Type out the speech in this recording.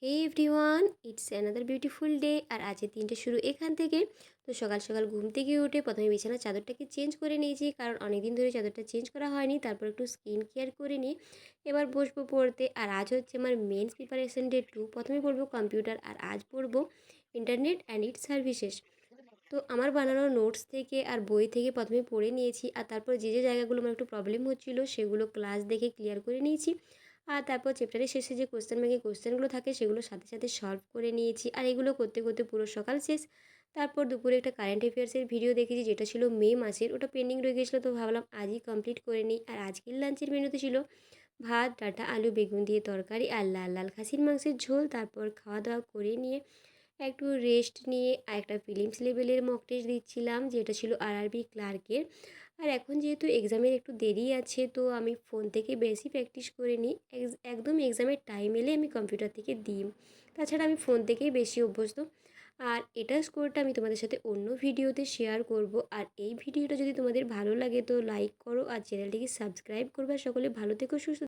Hey everyone, it's another beautiful day. আর আজকের দিনটা শুরু এখান থেকে। তো সকাল সকাল ঘুম থেকে উঠে প্রথমে বিছানার চাদরটাকে চেঞ্জ করে নিয়েছি, কারণ অনেক দিন ধরে চাদরটা চেঞ্জ করা হয়নি। তারপর একটু স্কিন কেয়ার করে নিয়ে এবার বসবো পড়তে। আর আজ হচ্ছে আমার মেন্স প্রিপারেশন ডে 2। প্রথমে পড়বো কম্পিউটার, আর আজ পড়বো ইন্টারনেট অ্যান্ড ইটস সার্ভিসেস। তো আমার বানানো নোটস থেকে আর বই থেকে প্রথমে পড়ে নিয়েছি, আর তারপর যে জায়গাগুলো আমার একটু প্রবলেম হচ্ছিলো সেগুলো ক্লাস দেখে ক্লিয়ার করে নিয়েছি। আর তারপর চ্যাপ্টারের শেষে যে কোয়েশ্চেন ব্যাংকে কোয়েশ্চেনগুলো থাকে সেগুলো সাথে সাথে সলভ করে নিয়েছি। আর এগুলো করতে করতে পুরো সকাল শেষ। তারপর দুপুরে একটা কারেন্ট অ্যাফেয়ার্সের ভিডিও দেখেছি, যেটা ছিল মে মাসের, ওটা পেন্ডিং রয়ে গেছিলো। তো ভাবলাম আজই কমপ্লিট করে নিই। আর আজকের লাঞ্চের মেনুতে ছিল ভাত, ডাঁটা, আলু বেগুন দিয়ে তরকারি, আর লাল লাল খাসির মাংসের ঝোল। তারপর খাওয়া দাওয়া করে নিয়ে একটু রেস্ট নিয়ে আর একটা প্রিলিমস লেভেলের মক টেস্ট দিচ্ছিলাম, যেটা ছিল আরআরবি ক্লার্কের। আর এখন যেহেতু এক্সামের একটু দেরি আছে, তো আমি ফোন থেকে বেশি প্র্যাকটিস করে নিই। একদম এক্সামের টাইম এলে আমি কম্পিউটার থেকে দিই। তাছাড়া আমি ফোন থেকেই বেশি অভ্যস্ত। আর এটার স্কোরটা আমি তোমাদের সাথে অন্য ভিডিওতে শেয়ার করব। আর এই ভিডিওটা যদি তোমাদের ভালো লাগে তো লাইক করো, আর চ্যানেলটিকে সাবস্ক্রাইব করবে। আর সকলে ভালো থেকো, সুস্থ